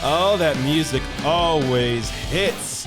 Oh, that music always hits.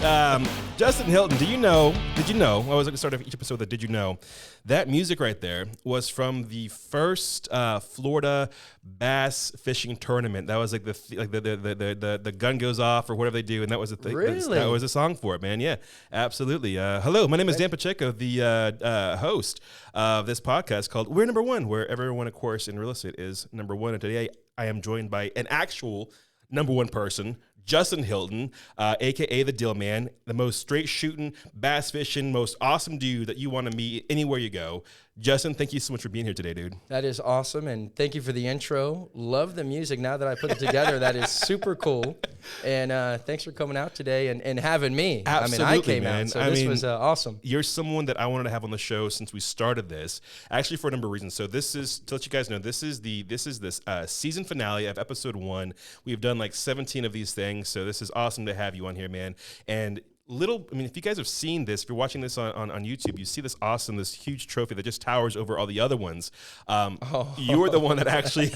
Justin Hilton, did you know, I always like to start off each episode with a did you know, that music right there was from the first Florida bass fishing tournament. That was like the gun goes off or whatever they do, and that was the thing. Really? That was a song for it, man. Yeah, absolutely. Hello, my name is Dan Pacheco, the host of this podcast called We're Number One, where everyone, of course, in real estate is number one. And today I am joined by an actual number one person, Justin Hilton, a.k.a. the Deal Man, the most straight shooting, bass fishing, most awesome dude that you want to meet anywhere you go. Justin, thank you so much for being here today, dude. That is awesome, and thank you for the intro. Love the music. Now that I put it together, that is super cool. And thanks for coming out today and having me. Absolutely, I came man. out, so this was awesome. You're someone that I wanted to have on the show since we started this, actually for a number of reasons. So this is, to let you guys know, this is this season finale of episode 1. We've done like 17 of these things, so this is awesome to have you on here, man. And if you guys have seen this, if you're watching this on YouTube, you see this huge trophy that just towers over all the other ones. You were the one that actually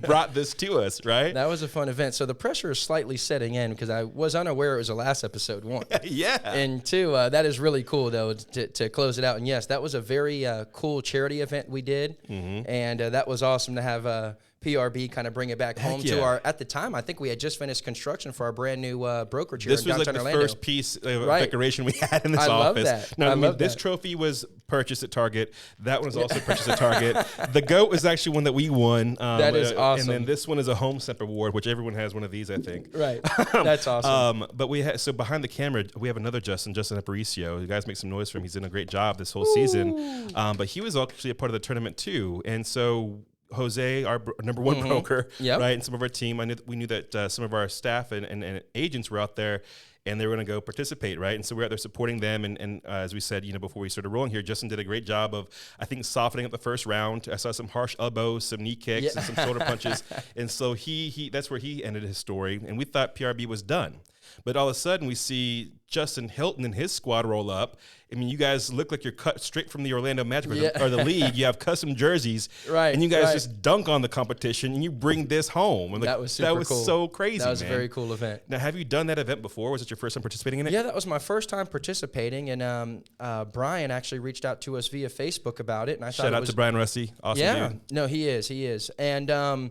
brought this to us, right? That was a fun event. So the pressure is slightly setting in because I was unaware it was the last episode 1. Yeah. And 2, that is really cool, though, to close it out. And yes, that was a very cool charity event we did. Mm-hmm. And that was awesome to have PRB kind of bring it back home to our, at the time, I think we had just finished construction for our brand new brokerage here in downtown Orlando. This was like the first piece of decoration we had in this office. Love that. No, this trophy was purchased at Target. That one was also purchased at Target. The GOAT was actually one that we won. That is awesome. And then this one is a Home Step Award, which everyone has one of these, I think. Right. That's awesome. But so behind the camera, we have another Justin Aparicio. You guys make some noise for him. He's done a great job this whole season. But he was actually a part of the tournament too. And so Jose, our number one broker, right, and some of our team, we knew that some of our staff and agents were out there, and they were going to go participate, right? And so we're out there supporting them. And as we said, before we started rolling here, Justin did a great job of, I think, softening up the first round. I saw some harsh elbows, some knee kicks, and some shoulder punches. And so he that's where he ended his story. And we thought PRB was done. But all of a sudden, we see Justin Hilton and his squad roll up. I mean, you guys look like you're cut straight from the Orlando Magic or the league. You have custom jerseys, right? And you guys just dunk on the competition, and you bring this home. And that was super cool. That was cool. So crazy. That was man. a very cool event. Now, have you done that event before? Was it your first time participating in it? Yeah, that was my first time participating, and Brian actually reached out to us via Facebook about it. And I thought shout out to Brian Rusty, awesome dude. No, he is, and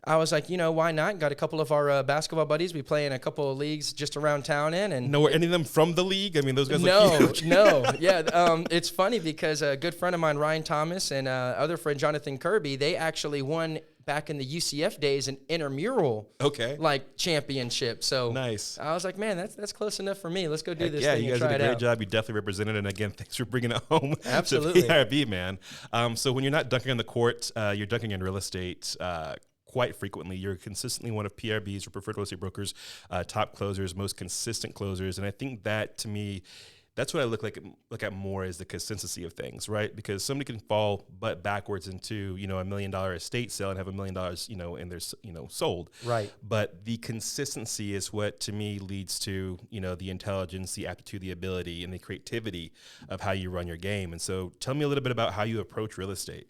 I was like, why not? Got a couple of our basketball buddies. We play in a couple of leagues just around town and were any of them from the league? I mean, those guys look huge. No. Yeah. It's funny because a good friend of mine, Ryan Thomas, and other friend, Jonathan Kirby, they actually won back in the UCF days an intramural championship. So nice. I was like, man, that's close enough for me. Let's go do this thing. Yeah, you guys did a great job. You definitely represented it. And again, thanks for bringing it home. Absolutely. To PRB, man. So when you're not dunking on the court, you're dunking in real estate. Quite frequently, you're consistently one of PRB's or preferred real estate brokers' top closers, most consistent closers, and I think that to me, that's what I look at more as the consistency of things, right? Because somebody can fall butt backwards into $1 million estate sale and have $1 million, and they're sold, right? But the consistency is what to me leads to the intelligence, the aptitude, the ability, and the creativity of how you run your game. And so, tell me a little bit about how you approach real estate.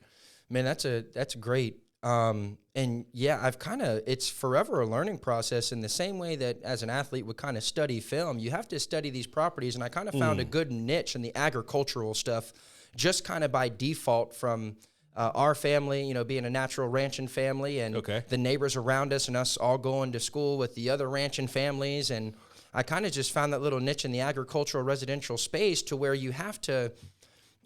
Man, that's great. And yeah, it's forever a learning process in the same way that as an athlete would kind of study film, you have to study these properties. And I kind of found a good niche in the agricultural stuff, just kind of by default from our family, being a natural ranching family and the neighbors around us and us all going to school with the other ranching families. And I kind of just found that little niche in the agricultural residential space to where you have to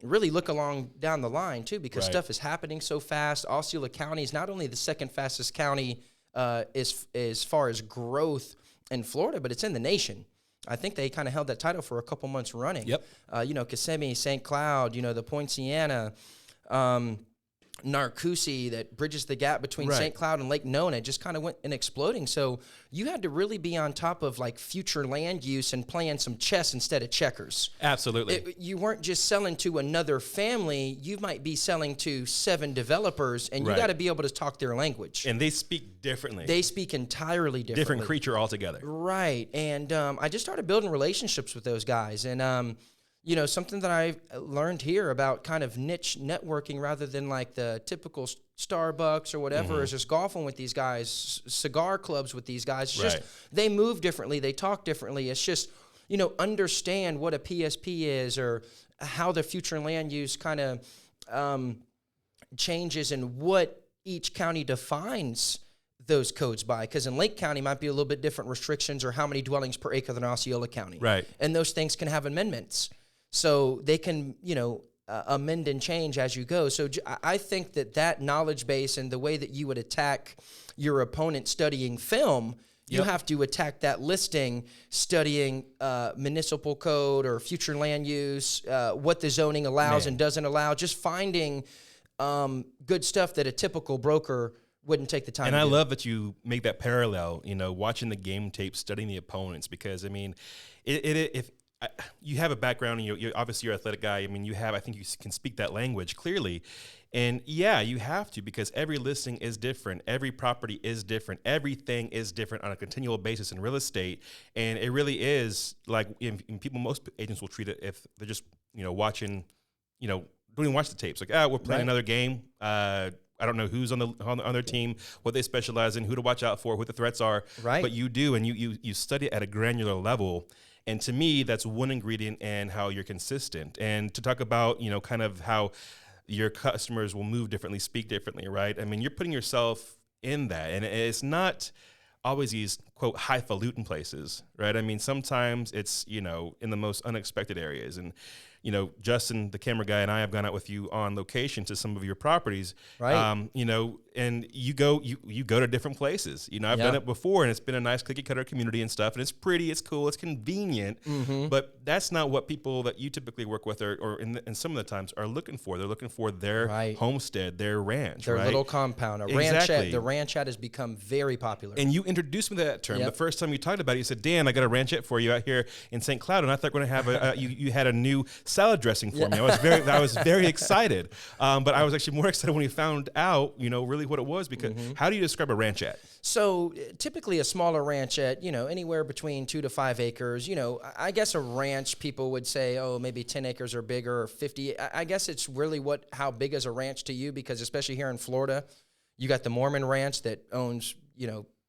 really look along down the line too, because stuff is happening so fast. Osceola County is not only the second fastest county as far as growth in Florida, but it's in the nation. I think they kind of held that title for a couple months running. Yep. Kissimmee, St. Cloud, the Poinciana, Narcoossee that bridges the gap between St. Cloud and Lake Nona. It just kind of went and exploding. So you had to really be on top of future land use and playing some chess instead of checkers. Absolutely. You weren't just selling to another family. You might be selling to 7 developers, and you got to be able to talk their language. And they speak differently. They speak entirely differently. Different creature altogether. Right. And I just started building relationships with those guys. And something that I learned here about kind of niche networking rather than like the typical Starbucks or whatever is just golfing with these guys, cigar clubs with these guys. It's just they move differently, they talk differently. It's just, understand what a PSP is or how the future land use kind of changes and what each county defines those codes by. Because in Lake County might be a little bit different restrictions or how many dwellings per acre than Osceola County. Right. And those things can have amendments. So they can, amend and change as you go. So I think that knowledge base and the way that you would attack your opponent studying film, you have to attack that listing studying municipal code or future land use, what the zoning allows and doesn't allow, just finding good stuff that a typical broker wouldn't take the time and to I do. love that you make that parallel, watching the game tape, studying the opponents, because, if you have a background and you're obviously you're an athletic guy. I think you can speak that language clearly. And yeah, you have to, because every listing is different. Every property is different. Everything is different on a continual basis in real estate. And it really is like, most agents will treat it if they're just, watching, don't even watch the tapes. Like, we're playing another game. I don't know who's on their team, what they specialize in, who to watch out for, what the threats are. Right. But you do, and you study it at a granular level. And to me, that's one ingredient in how you're consistent. And to talk about, kind of how your customers will move differently, speak differently, right? You're putting yourself in that. And it's not always these, quote, highfalutin places, right? Sometimes it's, in the most unexpected areas. And, Justin, the camera guy, and I have gone out with you on location to some of your properties, right? And you go to different places. I've done it before, and it's been a nice cookie cutter community and stuff, and it's pretty, it's cool, it's convenient, but that's not what people that you typically work with or in some of the times are looking for. They're looking for their homestead, their ranch, their little compound. Ranchette. The ranchette has become very popular. And you introduced me to that term. The first time you talked about it, you said, Dan, I got a ranchette for you out here in St. Cloud, and I thought we're going to have you had a new salad dressing for me. I was very excited, but I was actually more excited when we found out, really what it was, because how do you describe a ranchette? So typically a smaller ranchette, anywhere between 2 to 5 acres. I guess a ranch, people would say, oh, maybe 10 acres or bigger, or 50. I guess it's really how big is a ranch to you, because especially here in Florida, you got the Mormon Ranch that owns,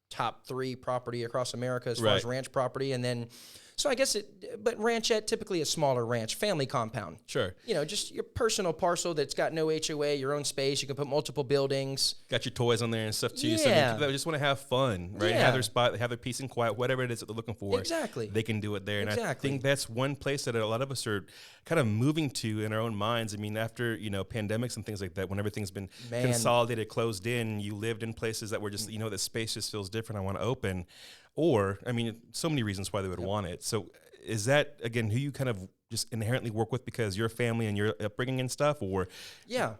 top 3 property across America as far as ranch property, and then. So I guess but ranchette, typically a smaller ranch, family compound. Sure. Just your personal parcel that's got no HOA, your own space. You can put multiple buildings. Got your toys on there and stuff too. Yeah. So people that just want to have fun, right? Yeah. Have their spot, have their peace and quiet, whatever it is that they're looking for. Exactly. They can do it there. Exactly. And I think that's one place that a lot of us are kind of moving to in our own minds. After, pandemics and things like that, when everything's been consolidated, closed in, you lived in places that were just, the space just feels different. I want to open. Or, so many reasons why they would want it. So is that, again, who you kind of just inherently work with because your family and your upbringing and stuff, or? Yeah.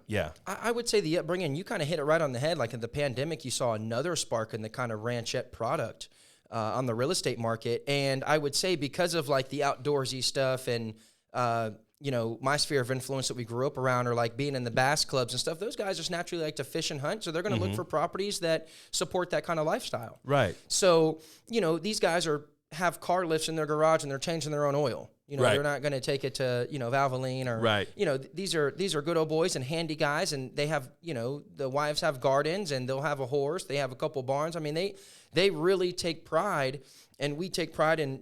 I would say the upbringing, you kind of hit it right on the head. Like in the pandemic, you saw another spark in the kind of ranchette product on the real estate market. And I would say because of like the outdoorsy stuff and, my sphere of influence that we grew up around, or like being in the bass clubs and stuff, those guys just naturally like to fish and hunt. So they're going to look for properties that support that kind of lifestyle. Right. So, these guys have car lifts in their garage and they're changing their own oil. They're not going to take it to, Valvoline or, these are good old boys and handy guys, and they have, the wives have gardens and they'll have a horse. They have a couple barns. They really take pride, and we take pride in,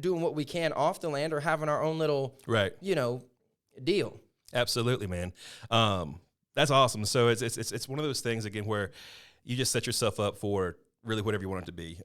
doing what we can off the land or having our own little, deal. Absolutely, man. That's awesome. So it's one of those things, again, where you just set yourself up for really whatever you want it to be.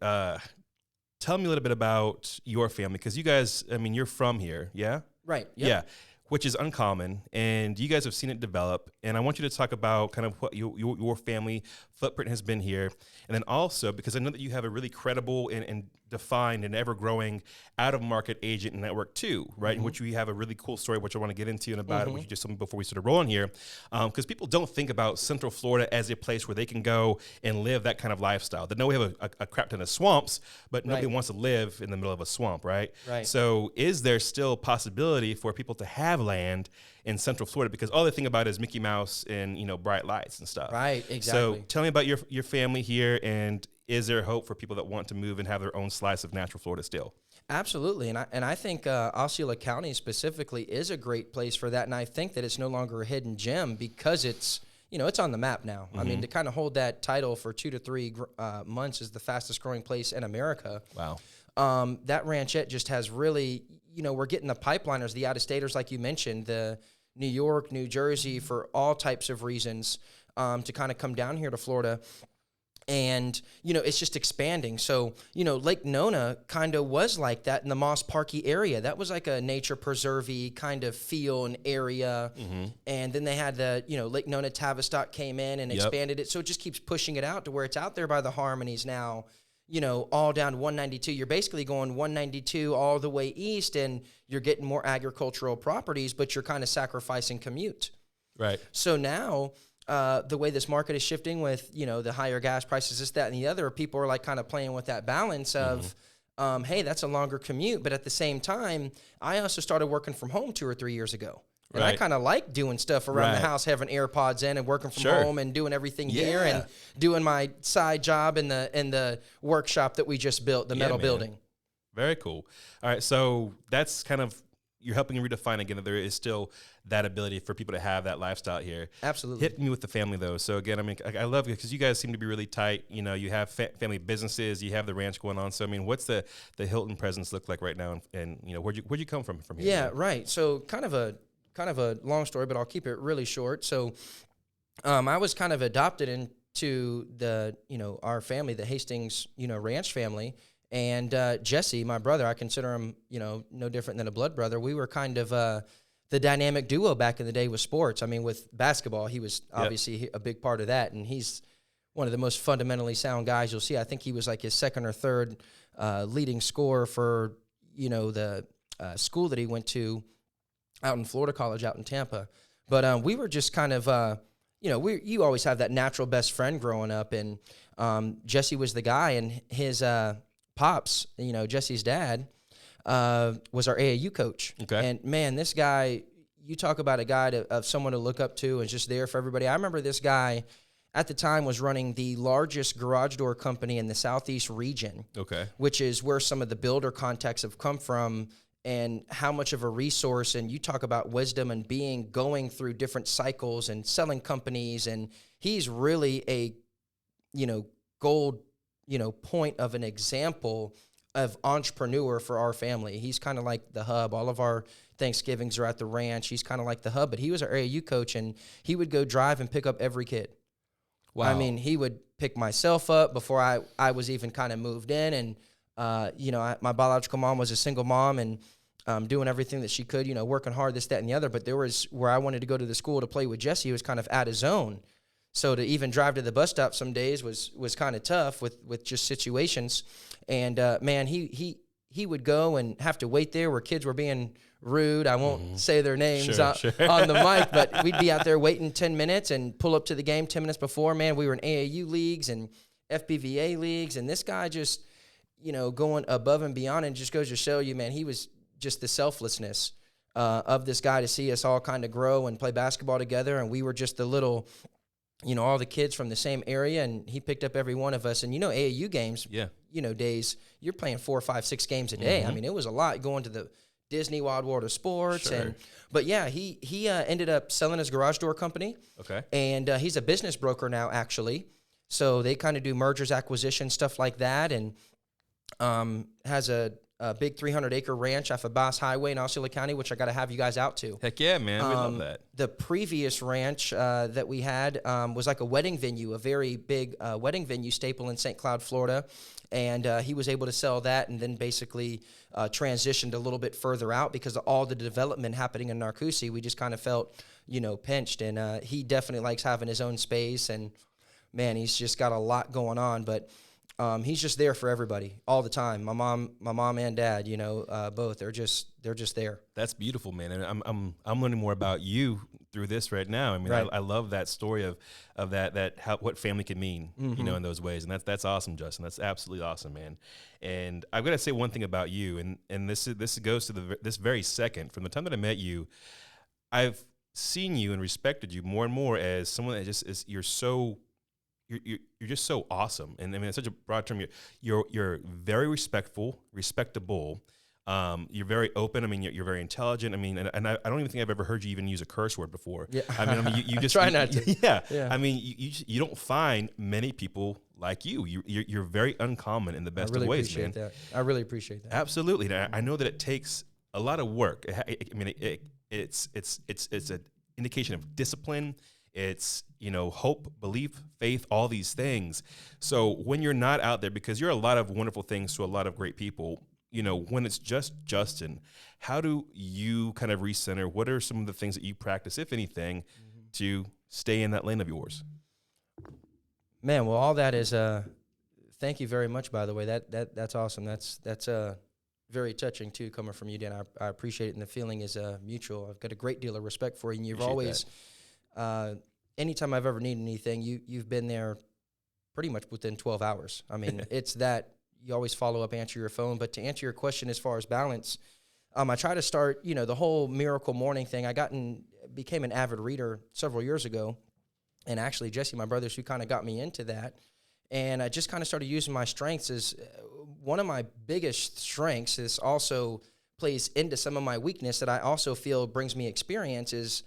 Tell me a little bit about your family, because you guys, you're from here, yeah? Right. Yep. Yeah, which is uncommon, and you guys have seen it develop. And I want you to talk about kind of what your family footprint has been here. And then also, because I know that you have a really credible and defined and ever-growing out-of-market agent network too, right? In which we have a really cool story, which I want to get into and about it, which you just told me before we started rolling here. Because people don't think about Central Florida as a place where they can go and live that kind of lifestyle. They know we have a crap ton of swamps, but nobody wants to live in the middle of a swamp, right? Right. So is there still possibility for people to have land in Central Florida? Because all they think about is Mickey Mouse and, bright lights and stuff. Right, exactly. So tell me about your family here, and is there hope for people that want to move and have their own slice of natural Florida still? Absolutely, and I think Osceola County specifically is a great place for that, and I think that it's no longer a hidden gem because it's it's on the map now. I mean, to kind of hold that title for 2 to 3 months as the fastest growing place in America. Wow. That ranchette just has really, we're getting the pipeliners, the out-of-staters, like you mentioned, the New York, New Jersey, for all types of reasons, to kind of come down here to Florida. And, it's just expanding. So, Lake Nona kind of was like that in the Moss Parky area. That was like a nature preserve-y kind of feel and area. And then they had the, Lake Nona Tavistock came in and expanded it. So it just keeps pushing it out to where it's out there by the Harmonies now, all down 192. You're basically going 192 all the way east, and you're getting more agricultural properties, but you're kind of sacrificing commute. Right. So now, the way this market is shifting with, the higher gas prices, this, that, and the other, people are like kind of playing with that balance of, hey, that's a longer commute. But at the same time, I also started working from home 2 or 3 years ago. And I kind of like doing stuff around the house, having AirPods in and working from home and doing everything here and doing my side job in the workshop that we just built, the metal building. Very cool. All right. So that's kind of, you're helping redefine again that there is still that ability for people to have that lifestyle here. Absolutely. Hit me with the family though. So again, I mean, I love it because you guys seem to be really tight. You have family businesses, you have the ranch going on. So I mean, what's the Hilton presence look like right now? And where'd you come from here? Yeah, right. So kind of a long story, but I'll keep it really short. So I was kind of adopted into the our family, the Hastings ranch family. And Jesse, my brother, I consider him, no different than a blood brother. We were kind of the dynamic duo back in the day with sports. I mean, with basketball, he was obviously a big part of that, and he's one of the most fundamentally sound guys you'll see. I think he was like his second or third leading scorer for, the school that he went to out in Florida College out in Tampa. But we were just kind of, you always have that natural best friend growing up, and Jesse was the guy, and his pops, Jesse's dad, was our AAU coach. Okay. And man, this guy, you talk about a guy of someone to look up to and just there for everybody. I remember this guy at the time was running the largest garage door company in the Southeast region. Okay. Which is where some of the builder contacts have come from, and how much of a resource. And you talk about wisdom and going through different cycles and selling companies. And he's really a, gold, point of an example of entrepreneur for our family. He's kind of like the hub. All of our Thanksgivings are at the ranch. He's kind of like the hub, but he was our AAU coach, and he would go drive and pick up every kid. Wow. I mean, he would pick myself up before I was even kind of moved in. And, my biological mom was a single mom and doing everything that she could, working hard, this, that, and the other. But there was where I wanted to go to the school to play with Jesse, he was kind of at his own. So to even drive to the bus stop some days was kind of tough with just situations. And, man, he would go and have to wait there where kids were being rude. I won't say their names on the mic, but we'd be out there waiting 10 minutes and pull up to the game 10 minutes before. Man, we were in AAU leagues and FBVA leagues, and this guy just, going above and beyond, and just goes to show you, man, he was just the selflessness of this guy to see us all kind of grow and play basketball together. And we were just the little, all the kids from the same area, and he picked up every one of us. And, AAU games, days, you're playing 4, 5, 6 games a day. I mean, it was a lot going to the Disney Wild World of Sports. Sure. But yeah, he ended up selling his garage door company. Okay. And he's a business broker now, actually. So they kind of do mergers, acquisitions, stuff like that, and has a big 300-acre ranch off of Bass Highway in Osceola County, which I got to have you guys out to. Heck yeah, man. We love that. The previous ranch that we had was like a wedding venue, a very big wedding venue staple in St. Cloud, Florida. And he was able to sell that and then basically transitioned a little bit further out because of all the development happening in Narcoossee. We just kind of felt, pinched. And he definitely likes having his own space. And, man, he's just got a lot going on. But he's just there for everybody all the time. My mom and dad, both. They're just there. That's beautiful, man. And I'm learning more about you through this right now. I mean, right. I love that story of that what family can mean, in those ways. And that's awesome, Justin. That's absolutely awesome, man. And I've got to say one thing about you, and this goes to this very second. From the time that I met you, I've seen you and respected you more and more as someone that just is. You're you're just so awesome. And I mean, it's such a broad term. You're very respectable. You're very open. I mean, you're very intelligent. I mean, and I don't even think I've ever heard you even use a curse word before. Yeah. I mean, you just try not to. Yeah. I mean, you don't find many people like you. You're very uncommon in the best of ways, man. I really appreciate that. Absolutely. And I know that it takes a lot of work. It's an indication of discipline. It's, hope, belief, faith, all these things. So when you're not out there, because you're a lot of wonderful things to a lot of great people, when it's just Justin, how do you kind of recenter? What are some of the things that you practice, if anything, to stay in that lane of yours? Man, well, all that is, thank you very much, by the way. That's awesome. That's very touching, too, coming from you, Dan. I appreciate it, and the feeling is mutual. I've got a great deal of respect for you, and you've always, anytime I've ever needed anything, you've been there pretty much within 12 hours. I mean, it's that. You always follow up, answer your phone. But to answer your question as far as balance, I try to start, the whole Miracle Morning thing. Became an avid reader several years ago. And actually, Jesse, my brother's who kind of got me into that. And I just kind of started using my strengths as one of my biggest strengths is also plays into some of my weakness that I also feel brings me experience is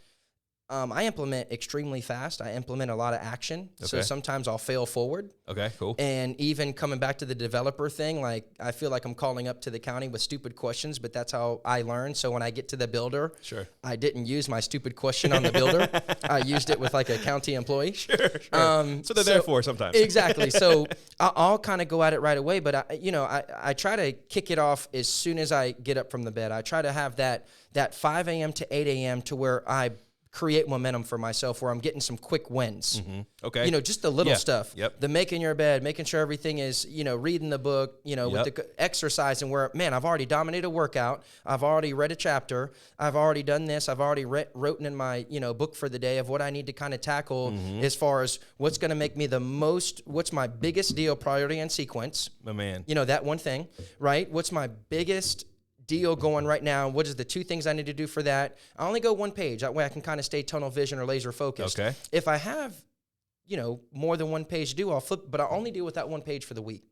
I implement extremely fast. I implement a lot of action. Okay. So sometimes I'll fail forward. Okay, cool. And even coming back to the developer thing, like I feel like I'm calling up to the county with stupid questions, but that's how I learn. So when I get to the builder, sure, I didn't use my stupid question on the builder. I used it with like a county employee. Sure. So they're there for sometimes. Exactly. So I'll kind of go at it right away, but I try to kick it off as soon as I get up from the bed. I try to have that 5 a.m. to 8 a.m. to where I create momentum for myself where I'm getting some quick wins. Mm-hmm. Okay. Just the little stuff. Yep. The making your bed, making sure everything is, reading the book, with the exercising where, man, I've already dominated a workout. I've already read a chapter. I've already done this. I've already written in my, book for the day of what I need to kind of tackle as far as what's going to make me what's my biggest deal, priority, and sequence. My man. That one thing, right? What's my biggest deal going right now? What is the 2 things I need to do for that? I only go 1 page. That way I can kind of stay tunnel vision or laser focused. Okay. If I have, more than 1 page to do, I'll flip, but I only deal with that 1 page for the week.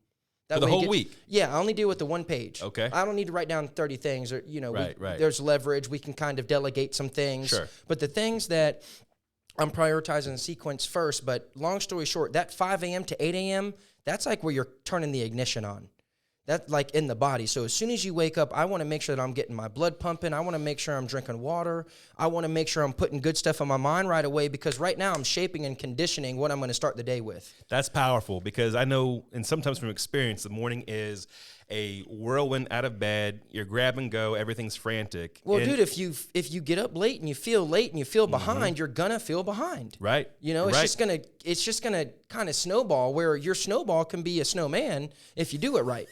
For the whole week? Yeah, I only deal with the 1 page. Okay. I don't need to write down 30 things or, right. There's leverage. We can kind of delegate some things. Sure. But the things that I'm prioritizing in sequence first, but long story short, that 5 a.m. to 8 a.m., that's like where you're turning the ignition on. That's like in the body. So as soon as you wake up, I want to make sure that I'm getting my blood pumping. I want to make sure I'm drinking water. I want to make sure I'm putting good stuff in my mind right away because right now I'm shaping and conditioning what I'm going to start the day with. That's powerful because I know, and sometimes from experience, the morning is a whirlwind out of bed. You're grab and go. Everything's frantic. Well, dude, if you get up late and you feel behind, you're gonna feel behind. Right. It's just gonna kind of snowball where your snowball can be a snowman if you do it right.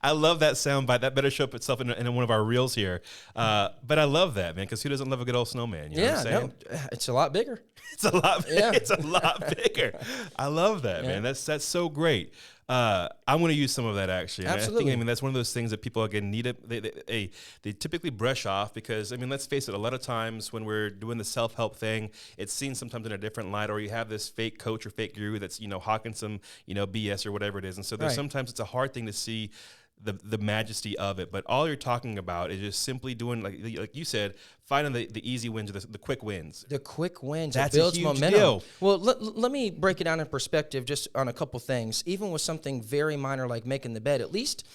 I love that soundbite. That better show up itself in one of our reels here. But I love that, man, because who doesn't love a good old snowman? You know what I'm saying? No, it's a lot bigger. It's a lot bigger. I love that, man. That's so great. I want to use some of that actually. And Absolutely. I think, that's one of those things that people again need they typically brush off because let's face it, a lot of times when we're doing the self-help thing, it's seen sometimes in a different light, or you have this fake coach or fake guru that's hawking some BS or whatever it is, and so there's sometimes it's a hard thing to see the majesty of it. But all you're talking about is just simply doing like you said, finding the easy wins or the quick wins. The quick wins. That's it builds a huge momentum. deal. Well, let me break it down in perspective just on a couple things. Even with something very minor like making the bed, at least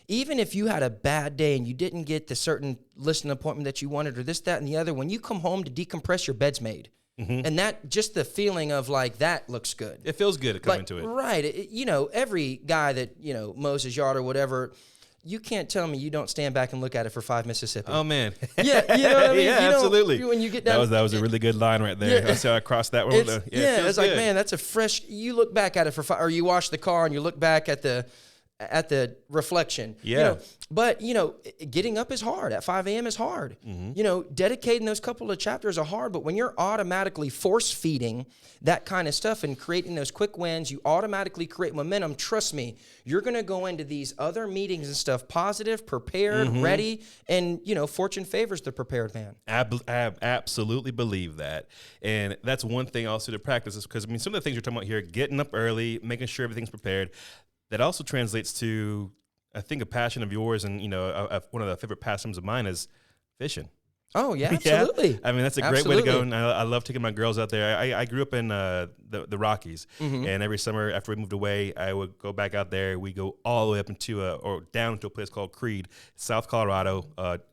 even if you had a bad day and you didn't get the certain listing appointment that you wanted or this, that, and the other, when you come home to decompress, your bed's made. Mm-hmm. And that just the feeling of like that looks good. It feels good to come into it. Right. Every guy that, mows his yard or whatever, you can't tell me you don't stand back and look at it for 5 Mississippi. Oh, man. Yeah, you know what I mean? Yeah, absolutely. When you get down. That was a really good line right there. That's how I crossed that one. It's like, man, that's a fresh, you look back at it for 5, or you wash the car and you look back at the at the reflection. Yeah. You know, but, you know, getting up is hard. At 5 a.m. is hard. You know, dedicating those couple of chapters are hard, but when you're automatically force feeding that kind of stuff and creating those quick wins, you automatically create momentum. Trust me, you're going to go into these other meetings and stuff positive, prepared, ready, and, you know, fortune favors the prepared man. I absolutely believe that. And that's one thing also to practice is because, I mean, some of the things you're talking about here, getting up early, making sure everything's prepared, that also translates to, I think, a passion of yours, and, you know, one of the favorite pastimes of mine is fishing. Oh, yeah, absolutely. Yeah. I mean, that's a great way to go, and I love taking my girls out there. I grew up in the Rockies, and every summer after we moved away, I would go back out there. We go all the way up into or down to a place called Creed, South Colorado,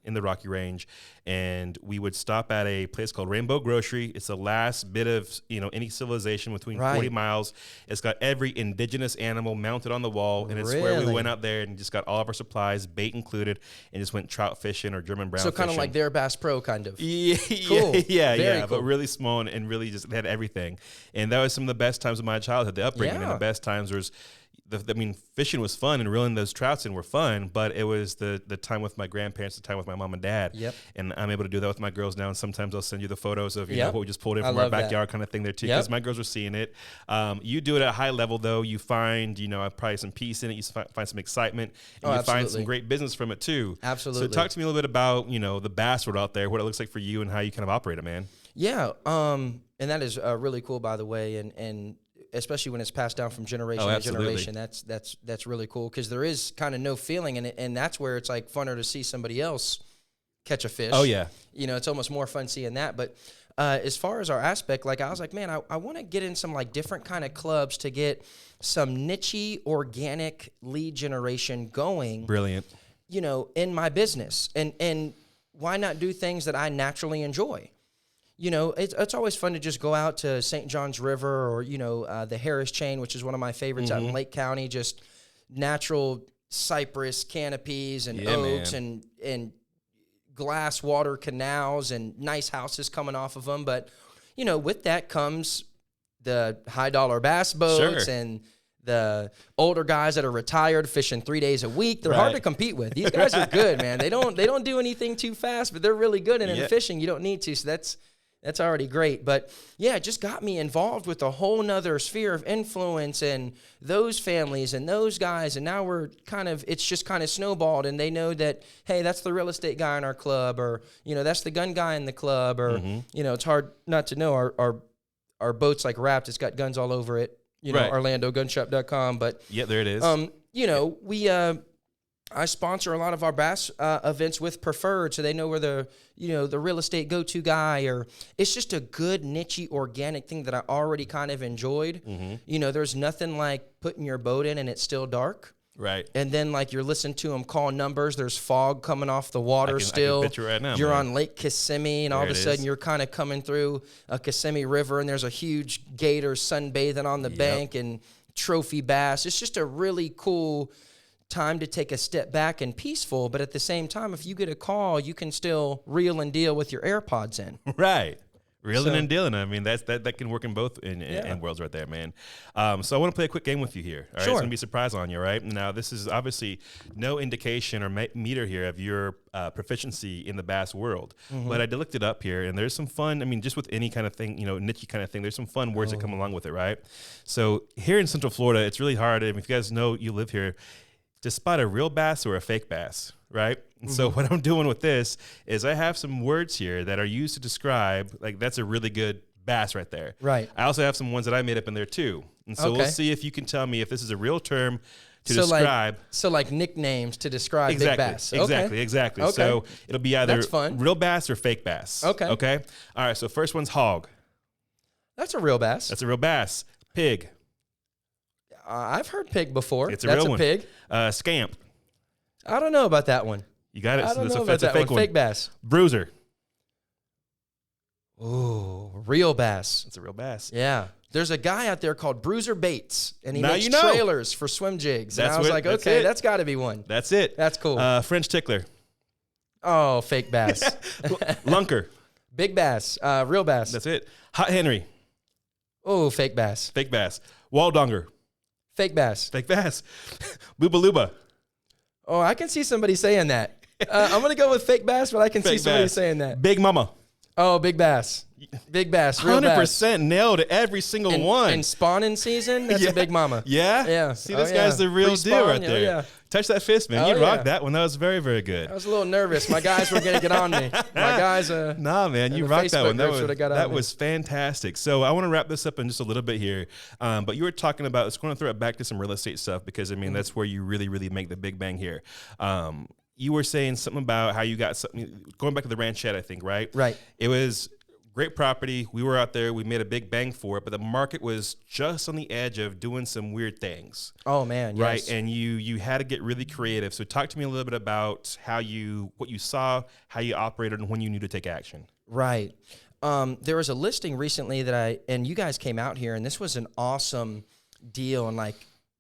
in the Rocky Range, and we would stop at a place called Rainbow Grocery. It's the last bit of, you know, any civilization between 40 miles. It's got every indigenous animal mounted on the wall, and it's where we went out there and just got all of our supplies, bait included, and just went trout fishing or German brown fishing. So kind of like their Bass Pro, kind of. Yeah, cool. yeah, cool. But really small and really just had everything. And that was some of the best times of my childhood, the upbringing. And the best times was, fishing was fun and reeling those trouts in were fun, but it was the time with my grandparents, the time with my mom and dad. Yep. And I'm able to do that with my girls now. And sometimes I'll send you the photos of, you know, what we just pulled in from our backyard kind of thing there too, because my girls are seeing it. You do it at a high level though. You find, you know, probably some peace in it. You find some excitement, and you find some great business from it too. Absolutely. So talk to me a little bit about, you know, the bass world out there, what it looks like for you and how you kind of operate it, man. Yeah. And that is really cool, by the way. And especially when it's passed down from generation to generation, that's really cool, because there is kind of no feeling in it, and that's where it's like funner to see somebody else catch a fish. Oh yeah, you know, it's almost more fun seeing that. But as far as our aspect, like I was like, man, I want to get in some like different kind of clubs to get some niche organic lead generation going. Brilliant. You know, in my business, and why not do things that I naturally enjoy? You know, it's always fun to just go out to St. John's River or, you know, the Harris Chain, which is one of my favorites out in Lake County, just natural cypress canopies and oaks and glass water canals and nice houses coming off of them. But, you know, with that comes the high dollar bass boats and the older guys that are retired fishing 3 days a week. They're hard to compete with. These guys are good, man. They don't do anything too fast, but they're really good. And in fishing, you don't need to. So that's already great. But yeah, it just got me involved with a whole nother sphere of influence and those families and those guys. And now it's just kind of snowballed, and they know that, hey, that's the real estate guy in our club, or, you know, that's the gun guy in the club, or, you know, it's hard not to know our boat's like wrapped. It's got guns all over it, you know, OrlandoGunshop.com. But yeah, there it is. You know, I sponsor a lot of our bass events with Preferred, so they know where the real estate go-to guy, or it's just a good niche organic thing that I already kind of enjoyed. You know, there's nothing like putting your boat in and it's still dark. Right. And then like you're listening to them call numbers. There's fog coming off the water still. I can picture right now, you're man. on Lake Kissimmee, and all of a sudden you're kind of coming through a Kissimmee River, and there's a huge gator sunbathing on the bank and trophy bass. It's just a really cool time to take a step back and peaceful, but at the same time, if you get a call, you can still reel and deal with your AirPods in. Right. Reeling and dealing. I mean, that can work in both in worlds right there, man. So I want to play a quick game with you here. All right, it's going to be a surprise on you, right? Now, this is obviously no indication or meter here of your proficiency in the bass world, but I looked it up here, and there's some fun. I mean, just with any kind of thing, you know, niche kind of thing, there's some fun words that come along with it, right? So here in Central Florida, it's really hard. If you guys know you live here, to spot a real bass or a fake bass, right? And so what I'm doing with this is I have some words here that are used to describe, like, that's a really good bass right there. Right. I also have some ones that I made up in there too. And so we'll see if you can tell me if this is a real term to describe. Like nicknames to describe big bass. Exactly. Okay. So it'll be either real bass or fake bass. Okay. All right, so first one's hog. That's a real bass. That's a real bass. Pig. I've heard pig before. It's a real one. Pig. Scamp. I don't know about that one. You got it. I don't know about that one. Fake bass. Bruiser. Oh, real bass. It's a real bass. Yeah. There's a guy out there called Bruiser Baits, and he makes trailers for swim jigs. And I was like, okay, that's got to be one. That's it. That's cool. French tickler. Oh, fake bass. Lunker. Big bass. Real bass. That's it. Hot Henry. Oh, fake bass. Fake bass. Waldonger. Fake bass. Fake bass. Booba-looba. Oh, I can see somebody saying that. I'm going to go with fake bass, but I can see somebody saying that. Big mama. Oh, big bass. Big bass. Real 100% nailed every single one. In spawning season, that's a big mama. Yeah? Yeah. See, this guy's the real deal right there. Yeah. Touch that fist, man. You rocked that one. That was very, very good. I was a little nervous. My guys were going to get on me. My guys. Nah, man, you rocked that one. That was fantastic. So I want to wrap this up in just a little bit here. But you were talking about, let's go and throw it back to some real estate stuff because, I mean, that's where you really, really make the big bang here. You were saying something about how you got something, going back to the ranchette, I think, right? Right. It was great property. We were out there. We made a big bang for it, but the market was just on the edge of doing some weird things. Oh, man, yes. Right, and you had to get really creative. So talk to me a little bit about what you saw, how you operated, and when you knew to take action. Right. There was a listing recently and you guys came out here, and this was an awesome deal, and like,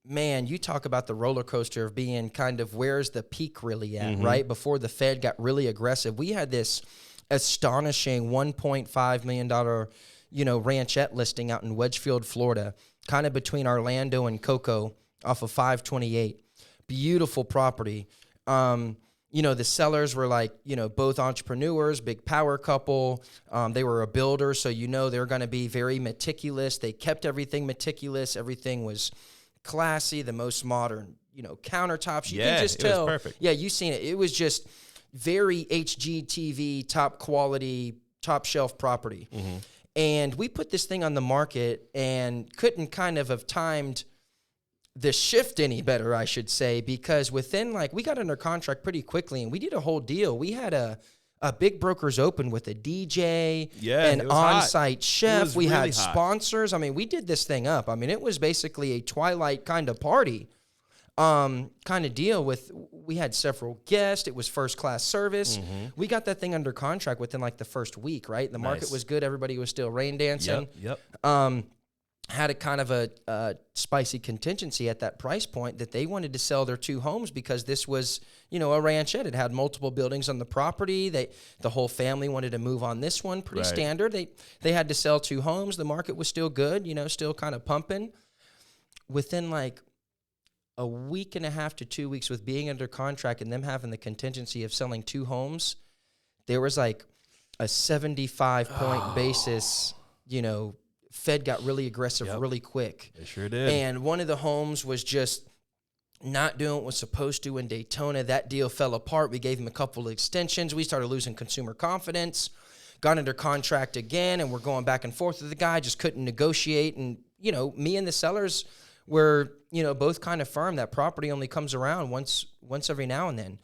man, you talk about the roller coaster of being kind of where's the peak really at, right? Before the Fed got really aggressive. We had this astonishing $1.5 million, ranchette listing out in Wedgefield, Florida, kind of between Orlando and Cocoa off of 528. Beautiful property. The sellers were like, both entrepreneurs, big power couple. They were a builder, so they're going to be very meticulous. They kept everything meticulous. Everything was classy, the most modern, countertops. You can just tell. It was perfect. Yeah, you've seen it. It was just very HGTV, top quality, top shelf property. And we put this thing on the market and couldn't kind of have timed the shift any better, I should say, because within we got under contract pretty quickly and we did a whole deal. We had a big brokers open with a DJ, an on-site chef. We had sponsors. I mean, we did this thing up. I mean, it was basically a Twilight kind of party kind of deal we had several guests. It was first-class service. We got that thing under contract within the first week, right? The market was good. Everybody was still rain dancing. Yep. Had a kind of a spicy contingency at that price point that they wanted to sell their 2 homes because this was, a ranchette. It had multiple buildings on the property. The whole family wanted to move on this one. Pretty standard. They had to sell 2 homes. The market was still good, still kind of pumping. Within a week and a half to 2 weeks with being under contract and them having the contingency of selling 2 homes, there was a 75-point basis, Fed got really aggressive really quick. They sure did. And one of the homes was just not doing what it was supposed to in Daytona. That deal fell apart. We gave him a couple of extensions. We started losing consumer confidence, got under contract again, and we're going back and forth with the guy, just couldn't negotiate. And, me and the sellers were, both kind of firm that property only comes around once every now and then.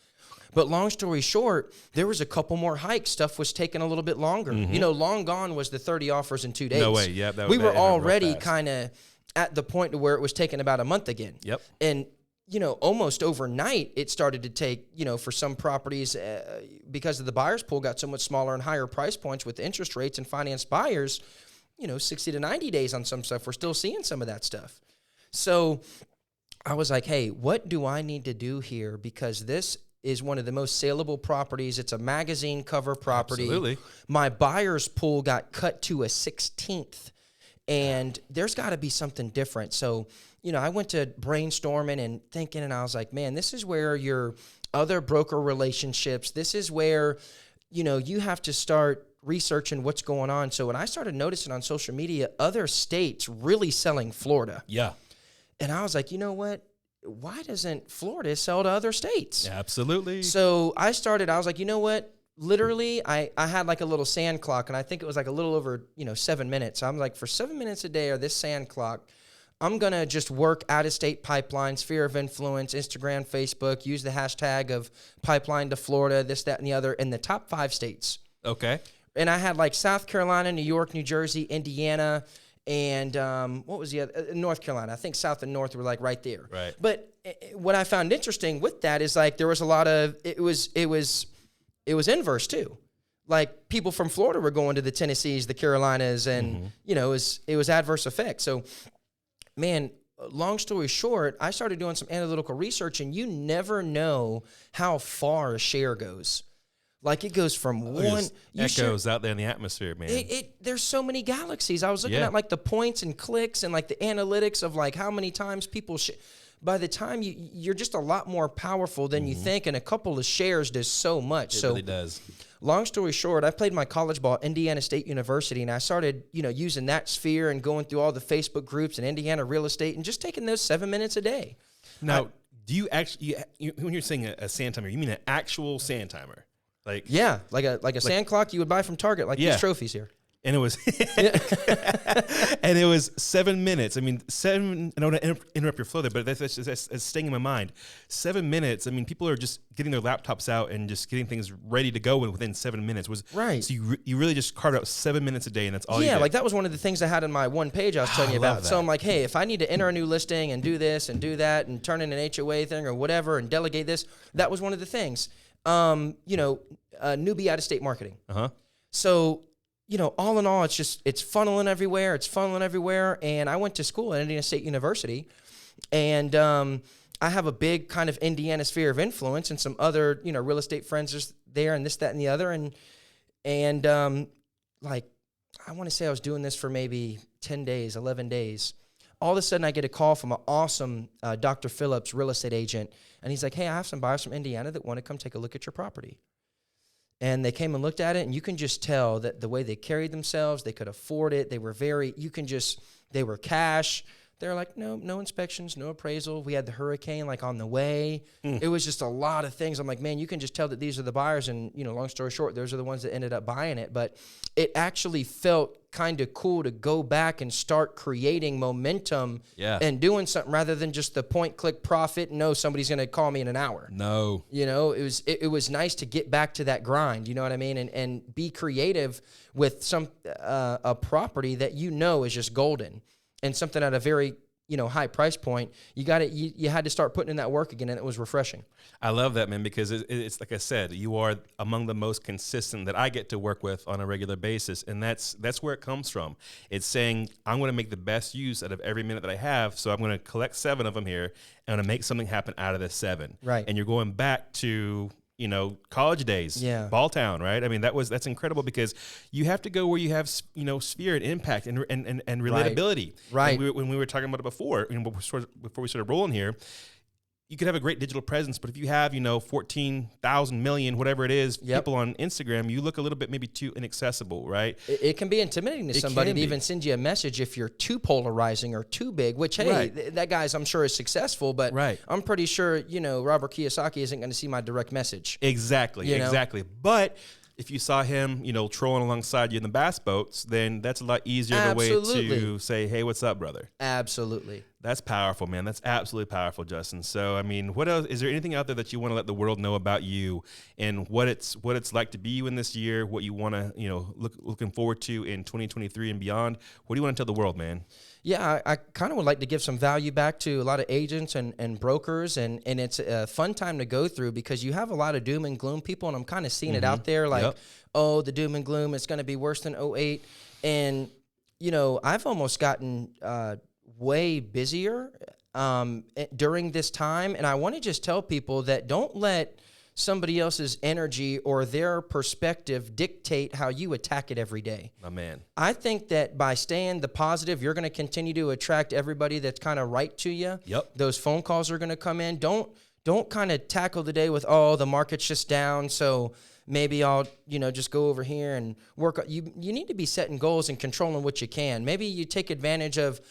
But long story short, there was a couple more hikes. Stuff was taking a little bit longer. Long gone was the 30 offers in 2 days. No way. Yeah, we were already kind of at the point to where it was taking about a month again. Yep. And, almost overnight, it started to take, for some properties, because of the buyer's pool got so much smaller and higher price points with interest rates and financed buyers, 60 to 90 days on some stuff. We're still seeing some of that stuff. So I was like, hey, what do I need to do here? Because this is one of the most saleable properties. It's a magazine cover property. Absolutely. My buyer's pool got cut to a 16th, and there's got to be something different. So, I went to brainstorming and thinking, and I was like, man, this is where your other broker relationships, this is where, you have to start researching what's going on. So when I started noticing on social media, other states really selling Florida. Yeah. And I was like, you know what? Why doesn't Florida sell to other states? Absolutely. So I was like, you know what? Literally, I had a little sand clock, and I think it was a little over, 7 minutes. So I'm like, for 7 minutes a day or this sand clock, I'm going to just work out-of-state pipelines, sphere of influence, Instagram, Facebook, use the hashtag of pipeline to Florida, this, that, and the other, in the top 5 states. Okay. And I had South Carolina, New York, New Jersey, Indiana, and what was the other? North Carolina. I think South and North were right there. Right. But what I found interesting with that is there was a lot of it was inverse too. People from Florida were going to the Tennessees, the Carolinas, and it was adverse effect. So, man, long story short, I started doing some analytical research, and you never know how far a share goes. Like it goes from one echoes out there in the atmosphere, man. There's so many galaxies. I was looking at like the points and clicks and like the analytics of like how many times people by the time you're just a lot more powerful than you think, and a couple of shares does so much. It really does. Long story short, I played my college ball at Indiana State University, and I started, using that sphere and going through all the Facebook groups and Indiana real estate and just taking those 7 minutes a day. Now, do you actually, when you're saying a sand timer, you mean an actual sand timer? Like a sand clock you would buy from Target, these trophies here. And it was, and it was 7 minutes. I mean, I don't want to interrupt your flow there, but that's staying in my mind. 7 minutes. I mean, people are just getting their laptops out and just getting things ready to go within 7 minutes. Right. So you really just carved out 7 minutes a day, and that's all you did. Yeah, like that was one of the things I had on my one page I was telling you about. So I'm like, hey, if I need to enter a new listing and do this and do that and turn in an HOA thing or whatever and delegate this, that was one of the things. Newbie out-of-state marketing. So, all in all, it's funneling everywhere. And I went to school at Indiana State University, and I have a big kind of Indiana sphere of influence and some other, real estate friends there and this, that, and the other. And I want to say I was doing this for maybe 10 days, 11 days. All of a sudden, I get a call from an awesome Dr. Phillips real estate agent, and he's like, hey, I have some buyers from Indiana that want to come take a look at your property. And they came and looked at it, and you can just tell that the way they carried themselves, they could afford it. They were they were cash. They're like, no inspections, no appraisal. We had the hurricane on the way. It was just a lot of things. I'm like, man, you can just tell that these are the buyers. And, long story short, those are the ones that ended up buying it. But it actually felt kind of cool to go back and start creating momentum and doing something rather than just the point, click, profit. No, somebody's going to call me in an hour. No. It was nice to get back to that grind. You know what I mean? And be creative with a property that is just golden. And something at a very, high price point, you had to start putting in that work again, and it was refreshing. I love that, man, because it's like I said, you are among the most consistent that I get to work with on a regular basis, and that's where it comes from. It's saying, I'm going to make the best use out of every minute that I have, so I'm going to collect 7 of them here, and I'm going to make something happen out of the 7. Right. And you're going back to college days, Ball Town, right? I mean, that's incredible because you have to go where you have, sphere and impact and relatability. Right. And when we were talking about it before, before we started rolling here, you could have a great digital presence, but if you have, 14,000 million, whatever it is, people on Instagram, you look a little bit maybe too inaccessible, right? It can be intimidating to somebody to even send you a message if you're too polarizing or too big, which, hey, that guy's, I'm sure, is successful, but I'm pretty sure, Robert Kiyosaki isn't going to see my direct message. Exactly. But if you saw him, trolling alongside you in the bass boats, then that's a lot easier of a way to say, hey, what's up, brother? Absolutely. That's powerful, man. That's absolutely powerful, Justin. So, I mean, what else? Is there anything out there that you want to let the world know about you and what it's like to be you in this year? What you want to, looking forward to in 2023 and beyond? What do you want to tell the world, man? Yeah, I kind of would like to give some value back to a lot of agents and brokers, and it's a fun time to go through because you have a lot of doom and gloom people, and I'm kind of seeing it out there oh, the doom and gloom, it's going to be worse than 2008. And, I've almost gotten way busier during this time, and I want to just tell people that don't let somebody else's energy or their perspective dictate how you attack it every day. My man. I think that by staying the positive, you're going to continue to attract everybody that's kind of right to you. Yep. Those phone calls are going to come in. Don't kind of tackle the day with, oh, the market's just down, so maybe I'll, just go over here and work. You need to be setting goals and controlling what you can. Maybe you take advantage of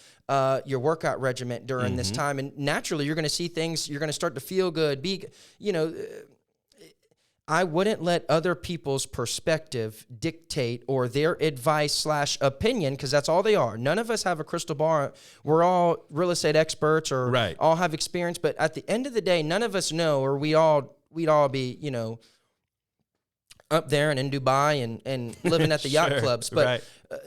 your workout regimen during this time, and naturally you're going to see things. You're going to start to feel good. I wouldn't let other people's perspective dictate or their advice / opinion, because that's all they are. None of us have a crystal ball. We're all real estate experts or all have experience, but at the end of the day, none of us know, or we'd all be, up there and in Dubai and living at the yacht clubs. But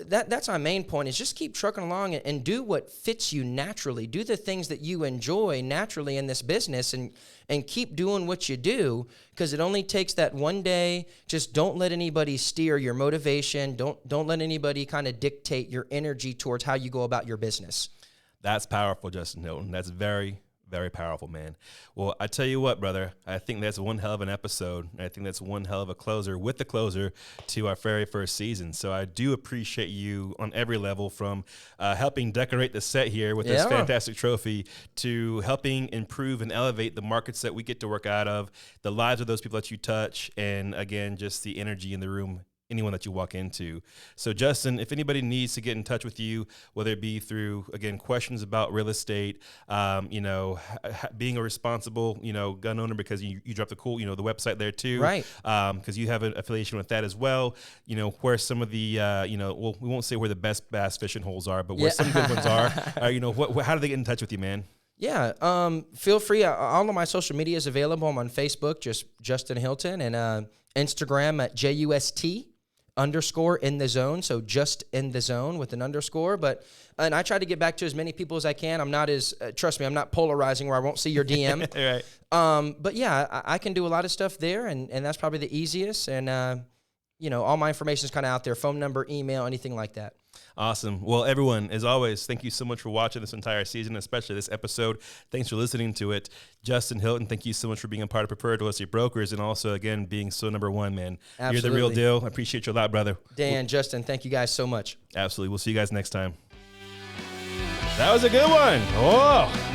that's our main point, is just keep trucking along and do what fits you naturally. Do the things that you enjoy naturally in this business and keep doing what you do, because it only takes that one day. Just don't let anybody steer your motivation. Don't let anybody kind of dictate your energy towards how you go about your business. That's powerful, Justin Hilton. That's very, Very powerful, man. Well, I tell you what, brother, I think that's one hell of an episode. I think that's one hell of a closer with the closer to our very first season. So I do appreciate you on every level, from helping decorate the set here with this fantastic trophy to helping improve and elevate the markets that we get to work out of, the lives of those people that you touch, and again, just the energy in the room, anyone that you walk into. So Justin, if anybody needs to get in touch with you, whether it be through, again, questions about real estate, being a responsible, gun owner, because you dropped the cool, the website there too. Right. Because you have an affiliation with that as well. Where some of the, well, we won't say where the best bass fishing holes are, but where some good ones are, how do they get in touch with you, man? Yeah. Feel free. All of my social media is available. I'm on Facebook, just Justin Hilton, and Instagram at JUST_in-the-zone. So just in the zone with an underscore. And I try to get back to as many people as I can. I'm not trust me, I'm not polarizing where I won't see your DM. Right. But yeah, I can do a lot of stuff there, and that's probably the easiest. And, all my information is kind of out there, phone number, email, anything like that. Awesome. Well, everyone, as always, thank you so much for watching this entire season, especially this episode. Thanks for listening to it. Justin Hilton, thank you so much for being a part of Prepared Real Estate Brokers, and also, again, being so number one, man. Absolutely. You're the real deal. I appreciate you a lot, brother. Dan, Justin, thank you guys so much. Absolutely. We'll see you guys next time. That was a good one. Oh.